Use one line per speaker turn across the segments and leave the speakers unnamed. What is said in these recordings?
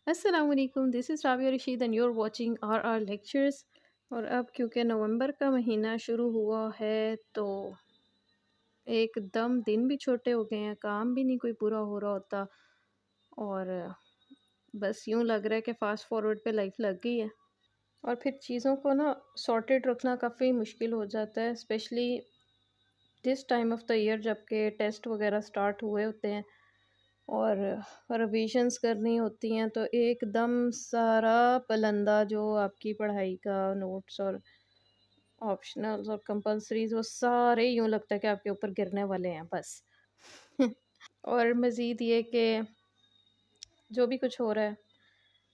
السلام علیکم، this is Rabia Rashid and you are watching R lectures. اور اب کیونکہ نومبر کا مہینہ شروع ہوا ہے تو ایک دم دن بھی چھوٹے ہو گئے ہیں، کام بھی نہیں کوئی پورا ہو رہا ہوتا، اور بس یوں لگ رہا ہے کہ فاسٹ فارورڈ پہ لائف لگ گئی ہے، اور پھر چیزوں کو نا سارٹیڈ رکھنا کافی مشکل ہو جاتا ہے، especially this time of the year جب کہ ٹیسٹ وغیرہ سٹارٹ ہوئے ہوتے ہیں اور ریویژنس کرنی ہوتی ہیں، تو ایک دم سارا پلندہ جو آپ کی پڑھائی کا نوٹس اور آپشنلز اور کمپلسریز وہ سارے یوں لگتا ہے کہ آپ کے اوپر گرنے والے ہیں بس۔ اور مزید یہ کہ جو بھی کچھ ہو رہا ہے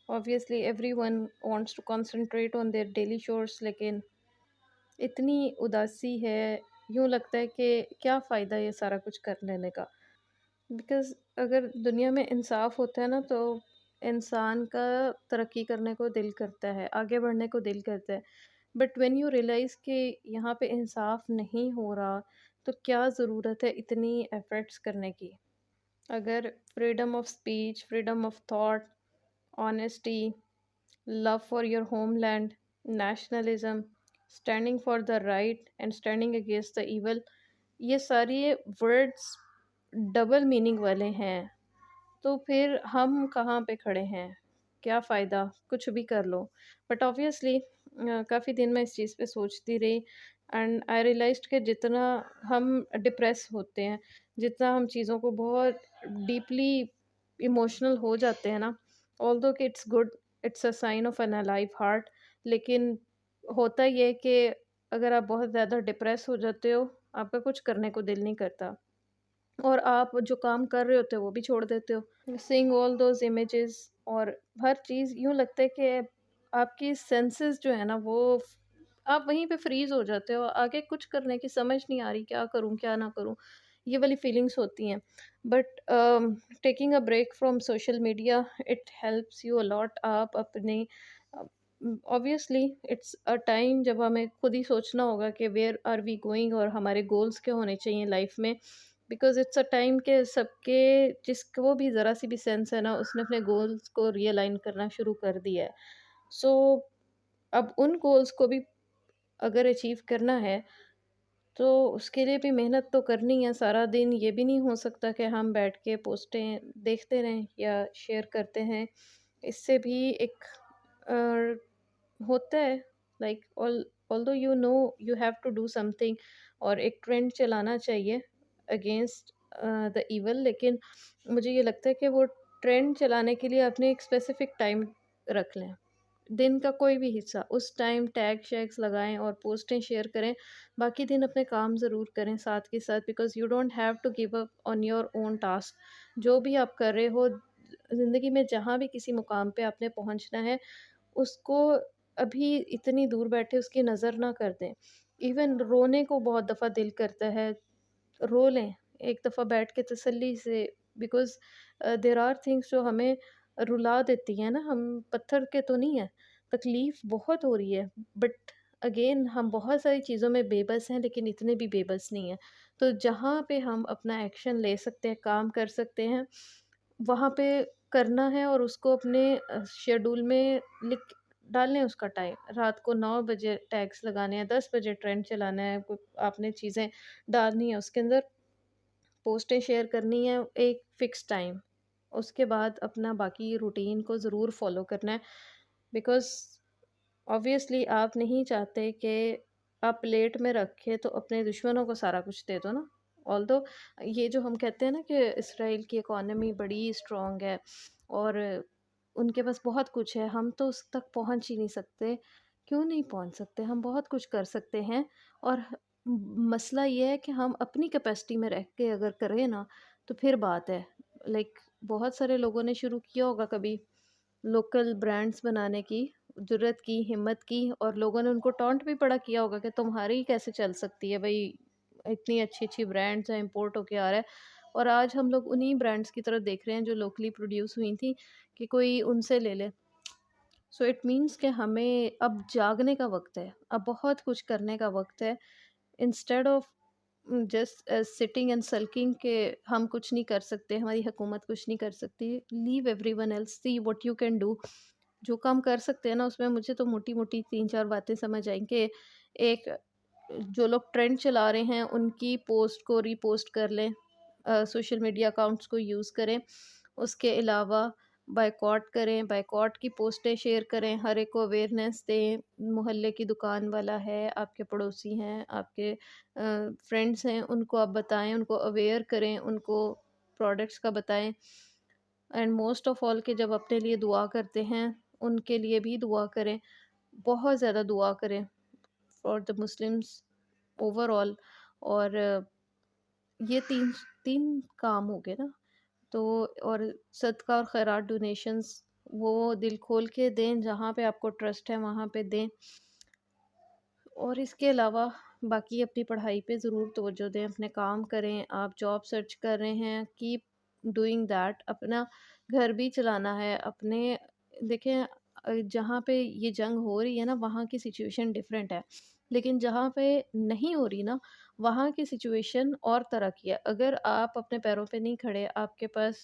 obviously everyone wants to concentrate on their daily chores، لیکن اتنی اداسی ہے، یوں لگتا ہے کہ کیا فائدہ یہ سارا کچھ کر لینے کا، بیکاز اگر دنیا میں انصاف ہوتا ہے نا تو انسان کا ترقی کرنے کو دل کرتا ہے، آگے بڑھنے کو دل کرتا ہے، بٹ وین یو ریئلائز کہ یہاں پہ انصاف نہیں ہو رہا تو کیا ضرورت ہے اتنی ایفرٹس کرنے کی۔ اگر freedom of speech, freedom of thought, honesty, love for your homeland, nationalism, standing for the right and standing against the evil, یہ ساری ورڈس ڈبل میننگ والے ہیں، تو پھر ہم کہاں پہ کھڑے ہیں؟ کیا فائدہ؟ کچھ بھی کر لو۔ بٹ آبویسلی کافی دن میں اس چیز پہ سوچتی رہی، اینڈ آئی ریئلائزڈ کہ جتنا ہم ڈپریس ہوتے ہیں، جتنا ہم چیزوں کو بہت ڈیپلی ایموشنل ہو جاتے ہیں نا، آل دو کہ it's good, it's a sign of an alive heart, لیکن ہوتا یہ کہ اگر آپ بہت زیادہ ڈپریس ہو جاتے ہو، آپ کا کچھ کرنے کو دل نہیں کرتا، اور آپ جو کام کر رہے ہوتے ہو وہ بھی چھوڑ دیتے ہو۔ سینگ آل دوز امیجز اور ہر چیز، یوں لگتا ہے کہ آپ کی سینسز جو ہے نا وہ آپ وہیں پہ فریز ہو جاتے ہو، آگے کچھ کرنے کی سمجھ نہیں آ رہی، کیا کروں کیا نہ کروں، یہ والی فیلنگس ہوتی ہیں۔ But taking a break from social media it helps you allot. آپ اپنے obviously اٹس اے ٹائم جب ہمیں خود ہی سوچنا ہوگا کہ ویئر آر وی گوئنگ اور ہمارے گولس کیا ہونے چاہیے لائف میں، بیکاز اٹس اے ٹائم کہ سب کے جس کو بھی ذرا سی بھی سینس ہے نا اس نے اپنے گولس کو ری الائن کرنا شروع کر دیا ہے۔ سو اب ان گولس کو بھی اگر اچیو کرنا ہے تو اس کے لیے بھی محنت تو کرنی ہے سارا دن، یہ بھی نہیں ہو سکتا کہ ہم بیٹھ کے پوسٹیں دیکھتے رہیں یا شیئر کرتے ہیں، اس سے بھی ایک ہوتا ہے like although you know you have to do something، اور ایک ٹرینڈ چلانا چاہیے اگینسٹ دا ایول، لیکن مجھے یہ لگتا ہے کہ وہ ٹرینڈ چلانے کے لیے اپنے ایک اسپیسیفک ٹائم رکھ لیں، دن کا کوئی بھی حصہ، اس ٹائم ٹیگ شیگس لگائیں اور پوسٹیں شیئر کریں، باقی دن اپنے کام ضرور کریں ساتھ کے ساتھ، because you don't have to give up on your own task. جو بھی آپ کر رہے ہو زندگی میں، جہاں بھی کسی مقام پہ آپ نے پہنچنا ہے، اس کو ابھی اتنی دور بیٹھے اس کی نظر نہ کر دیں۔ ایون رونے کو بہت دفعہ دل کرتا ہے، رو لیں ایک دفعہ بیٹھ کے تسلی سے، بیکاز دیر آر تھنگس جو ہمیں رلا دیتی ہیں نا، ہم پتھر کے تو نہیں ہیں، تکلیف بہت ہو رہی ہے، بٹ اگین ہم بہت ساری چیزوں میں بے بس ہیں لیکن اتنے بھی بے بس نہیں ہیں، تو جہاں پہ ہم اپنا ایکشن لے سکتے ہیں، کام کر سکتے ہیں، وہاں پہ کرنا ہے، اور اس کو اپنے شیڈول میں لکھ ڈالنے اس کا ٹائم، رات کو 9 بجے ٹیگس لگانے ہیں، 10 بجے ٹرینڈ چلانا ہے، آپ نے چیزیں ڈالنی ہے اس کے اندر، پوسٹیں شیئر کرنی ہے ایک فکس ٹائم، اس کے بعد اپنا باقی روٹین کو ضرور فالو کرنا ہے، بیکاز obviously آپ نہیں چاہتے کہ آپ پلیٹ میں رکھے تو اپنے دشمنوں کو سارا کچھ دے دو نا۔ although یہ جو ہم کہتے ہیں نا کہ اسرائیل کی اکانومی بڑی اسٹرانگ ہے اور ان کے پاس بہت کچھ ہے، ہم تو اس تک پہنچ ہی نہیں سکتے، کیوں نہیں پہنچ سکتے؟ ہم بہت کچھ کر سکتے ہیں، اور مسئلہ یہ ہے کہ ہم اپنی کیپیسٹی میں رہ کے اگر کریں نا تو پھر بات ہے، لائک بہت سارے لوگوں نے شروع کیا ہوگا کبھی لوکل برانڈس بنانے کی، جرت کی، ہمت کی، اور لوگوں نے ان کو ٹانٹ بھی پڑا کیا ہوگا کہ تمہاری کیسے چل سکتی ہے بھائی، اتنی اچھی اچھی برانڈز ہیں، امپورٹ ہو کے آ رہا ہے، اور آج ہم لوگ انہی برانڈس کی طرف دیکھ رہے ہیں جو لوکلی پروڈیوس ہوئی تھیں کہ کوئی ان سے لے لے۔ سو اٹ مینس کہ ہمیں اب جاگنے کا وقت ہے، اب بہت کچھ کرنے کا وقت ہے، instead of just sitting and sulking کہ ہم کچھ نہیں کر سکتے، ہماری حکومت کچھ نہیں کر سکتی. Leave everyone else, see what you can do. جو کام کر سکتے ہیں نا، اس میں مجھے تو موٹی موٹی 3 4 باتیں سمجھ آئیں کہ ایک، جو لوگ ٹرینڈ چلا رہے ہیں ان کی پوسٹ کو ری پوسٹ کر لیں، سوشل میڈیا اکاؤنٹس کو یوز کریں. اس کے علاوہ بائیکاٹ کریں، بائیکاٹ کی پوسٹیں شیئر کریں، ہر ایک کو اویئرنیس دیں. محلے کی دکان والا ہے، آپ کے پڑوسی ہیں، آپ کے فرینڈس ہیں، ان کو آپ بتائیں، ان کو اویئر کریں، ان کو پروڈکٹس کا بتائیں. اینڈ موسٹ آف آل کہ جب اپنے لیے دعا کرتے ہیں ان کے لیے بھی دعا کریں، بہت زیادہ دعا کریں for the Muslims over all. اور یہ تین تین کام ہو گئے نا. تو اور صدقہ اور خیرات، ڈونیشنز، وہ دل کھول کے دیں، جہاں پہ آپ کو ٹرسٹ ہے وہاں پہ دیں. اور اس کے علاوہ باقی اپنی پڑھائی پہ ضرور توجہ دیں، اپنے کام کریں. آپ جاب سرچ کر رہے ہیں، کیپ ڈوئنگ دیٹ. اپنا گھر بھی چلانا ہے اپنے. دیکھیں جہاں پہ یہ جنگ ہو رہی ہے نا، وہاں کی سچویشن ڈفرینٹ ہے، لیکن جہاں پہ نہیں ہو رہی نا، وہاں کی سچویشن اور طرح کی ہے. اگر آپ اپنے پیروں پہ نہیں کھڑے، آپ کے پاس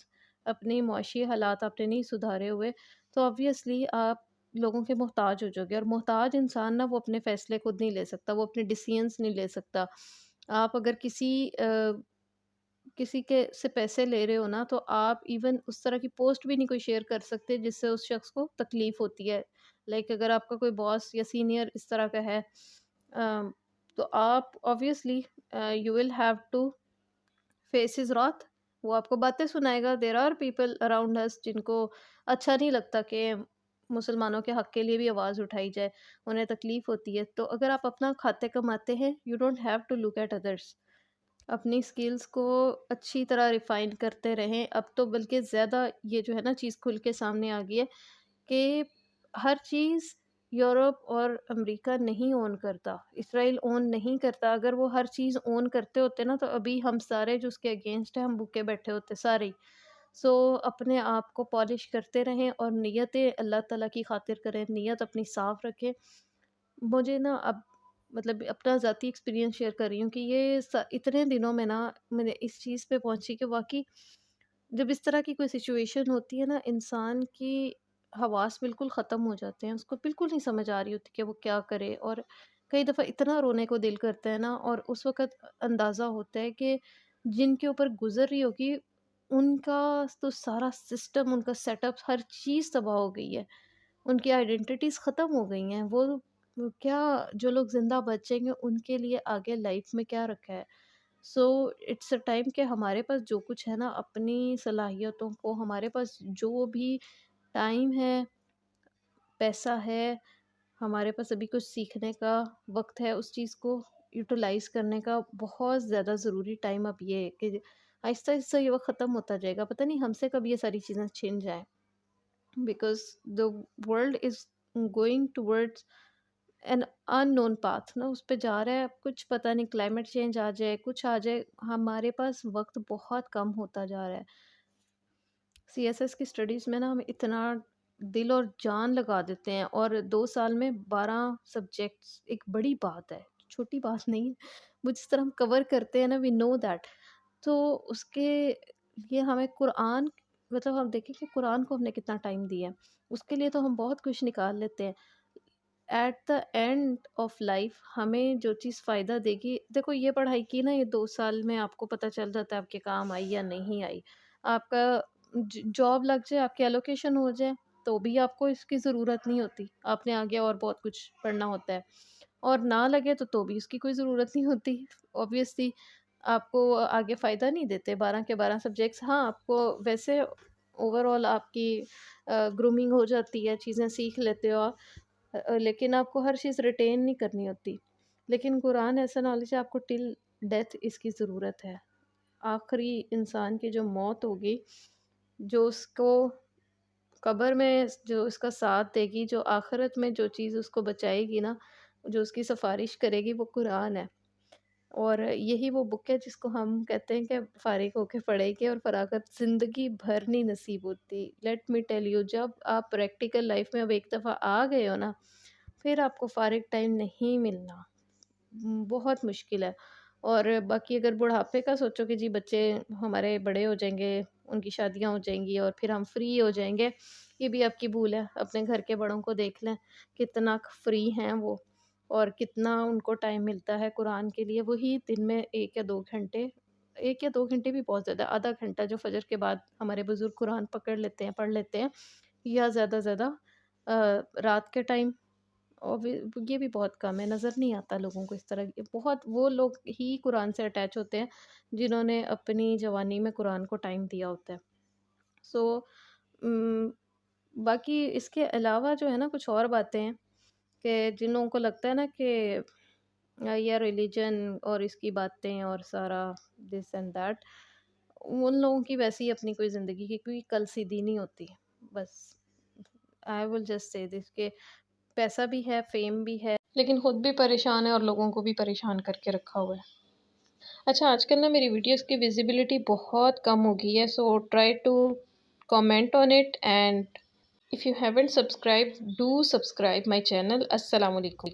اپنی معاشی حالات آپ نے نہیں سدھارے ہوئے، تو آبویسلی آپ لوگوں کے محتاج ہو جاؤ گے. اور محتاج انسان نا، وہ اپنے فیصلے خود نہیں لے سکتا، وہ اپنے ڈیسیژنس نہیں لے سکتا. آپ اگر کسی کے سے پیسے لے رہے ہو نا، تو آپ ایون اس طرح کی پوسٹ بھی نہیں کوئی شیئر کر سکتے جس سے اس شخص کو تکلیف ہوتی ہے. لائک اگر آپ کا کوئی باس یا سینئر اس طرح کا ہے، تو آپ obviously you will have to face his wrath. وہ آپ کو باتیں سنائے گا. there are people around us جن کو اچھا نہیں لگتا کہ مسلمانوں کے حق کے لیے بھی آواز اٹھائی جائے، انہیں تکلیف ہوتی ہے. تو اگر آپ اپنا کھاتے کماتے ہیں، you don't have to look at others. اپنی سکلز کو اچھی طرح ریفائن کرتے رہیں. اب تو بلکہ زیادہ یہ جو ہے نا چیز کھل کے سامنے آ گئی ہے کہ ہر چیز یورپ اور امریکہ نہیں اون کرتا، اسرائیل اون نہیں کرتا. اگر وہ ہر چیز اون کرتے ہوتے نا، تو ابھی ہم سارے جو اس کے اگینسٹ ہیں، ہم بھوکے بیٹھے ہوتے سارے ہی. سو اپنے آپ کو پالش کرتے رہیں اور نیتیں اللہ تعالیٰ کی خاطر کریں، نیت اپنی صاف رکھیں. مجھے نا اب مطلب اپنا ذاتی ایکسپیرینس شیئر کر رہی ہوں کہ یہ اتنے دنوں میں نا میں اس چیز پہ پہنچی کہ واقعی جب اس طرح کی کوئی سچویشن ہوتی ہے نا، انسان کی حواس بالکل ختم ہو جاتے ہیں، اس کو بالکل نہیں سمجھ آ رہی ہوتی کہ وہ کیا کرے. اور کئی دفعہ اتنا رونے کو دل کرتا ہے نا، اور اس وقت اندازہ ہوتا ہے کہ جن کے اوپر گزر رہی ہوگی ان کا تو سارا سسٹم، ان کا سیٹ اپ، ہر چیز تباہ ہو گئی ہے، ان کی آئیڈینٹیٹیز ختم ہو گئی ہیں. وہ کیا، جو لوگ زندہ بچیں گے ان کے لیے آگے لائف میں کیا رکھا ہے. سو اٹس اے ٹائم کہ ہمارے پاس جو کچھ ہے نا، اپنی صلاحیتوں کو، ہمارے پاس جو بھی ٹائم ہے، پیسہ ہے، ہمارے پاس ابھی کچھ سیکھنے کا وقت ہے، اس چیز کو یوٹیلائز کرنے کا بہت زیادہ ضروری ٹائم اب یہ ہے کہ آہستہ آہستہ یہ وقت ختم ہوتا جائے گا. پتہ نہیں ہم سے کب یہ ساری چیزیں چھن جائیں. Because the world is going towards an unknown path نا، اس پہ جا رہا ہے. کچھ پتہ نہیں کلائمیٹ چینج آ جائے، کچھ آ جائے، ہمارے پاس وقت بہت کم ہوتا جا رہا ہے. سی ایس ایس کی اسٹڈیز میں نا ہم اتنا دل اور جان لگا دیتے ہیں، اور 2 سال میں 12 سبجیکٹس ایک بڑی بات ہے، چھوٹی بات نہیں ہے. وہ جس طرح ہم کور کرتے ہیں نا، وی نو دیٹ. تو اس کے لیے ہمیں قرآن، مطلب ہم دیکھیں کہ قرآن کو ہم نے کتنا ٹائم دیا ہے، اس کے لیے تو ہم بہت کچھ نکال لیتے ہیں. At the end of life ہمیں جو چیز فائدہ دے گی، دیکھو یہ پڑھائی کی نا، یہ 2 سال میں آپ کو پتہ چل جاتا ہے آپ کے کام آئی یا نہیں آئی. آپ کا جاب لگ جائے، آپ کی ایلوکیشن ہو جائے، تو بھی آپ کو اس کی ضرورت نہیں ہوتی، آپ نے آگے اور بہت کچھ پڑھنا ہوتا ہے. اور نہ لگے تو بھی اس کی کوئی ضرورت نہیں ہوتی. اوبویسلی آپ کو آگے فائدہ نہیں دیتے 12 کے 12 سبجیکٹس. ہاں آپ کو ویسے اوور آل آپ کی گرومنگ ہو جاتی ہے، چیزیں سیکھ لیتے ہو آپ، لیکن آپ کو ہر چیز ریٹین نہیں کرنی ہوتی. لیکن قرآن ایسا نالج ہے، آپ کو ٹل ڈیتھ اس کی ضرورت ہے. آخری انسان کی جو موت ہوگی، جو اس کو قبر میں جو اس کا ساتھ دے گی، جو آخرت میں جو چیز اس کو بچائے گی نا، جو اس کی سفارش کرے گی، وہ قرآن ہے. اور یہی وہ بک ہے جس کو ہم کہتے ہیں کہ فارغ ہو کے پڑھے گی، اور فراغت زندگی بھر نہیں نصیب ہوتی. لیٹ می ٹیل یو، جب آپ پریکٹیکل لائف میں اب ایک دفعہ آ گئے ہو نا، پھر آپ کو فارغ ٹائم نہیں ملنا، بہت مشکل ہے. اور باقی اگر بڑھاپے کا سوچو کہ جی بچے ہمارے بڑے ہو جائیں گے، ان کی شادیاں ہو جائیں گی اور پھر ہم فری ہو جائیں گے، یہ بھی آپ کی بھول ہے۔ اپنے گھر کے بڑوں کو دیکھ لیں، کتنا فری ہیں وہ، اور کتنا ان کو ٹائم ملتا ہے قرآن کے لیے۔ وہی دن میں 1 یا 2 گھنٹے، 1 یا 2 گھنٹے بھی بہت زیادہ، آدھا گھنٹہ جو فجر کے بعد ہمارے بزرگ قرآن پکڑ لیتے ہیں، پڑھ لیتے ہیں، یا زیادہ زیادہ رات کے ٹائم، اور یہ بھی بہت کم ہے، نظر نہیں آتا لوگوں کو اس طرح بہت وہ لوگ ہی قرآن سے اٹیچ ہوتے ہیں جنہوں نے اپنی جوانی میں قرآن کو ٹائم دیا ہوتا ہے۔ سو باقی اس کے علاوہ جو ہے نا کچھ اور باتیں ہیں کہ جن لوگوں کو لگتا ہے نا کہ یا ریلیجن اور اس کی باتیں اور سارا دس اینڈ دیٹ، ان لوگوں کی ویسی اپنی کوئی زندگی کی کوئی کل سیدھی نہیں ہوتی۔ بس آئی ول جسٹ سے دس کہ پیسہ بھی ہے، فیم بھی ہے، لیکن خود بھی پریشان ہے اور لوگوں کو بھی پریشان کر کے رکھا ہوا ہے۔ اچھا آج کل نا میری ویڈیوز کی ویزیبلٹی بہت کم ہو گئی ہے، so try to comment on it, and if you haven't subscribed do subscribe my channel. Assalamu alaikum.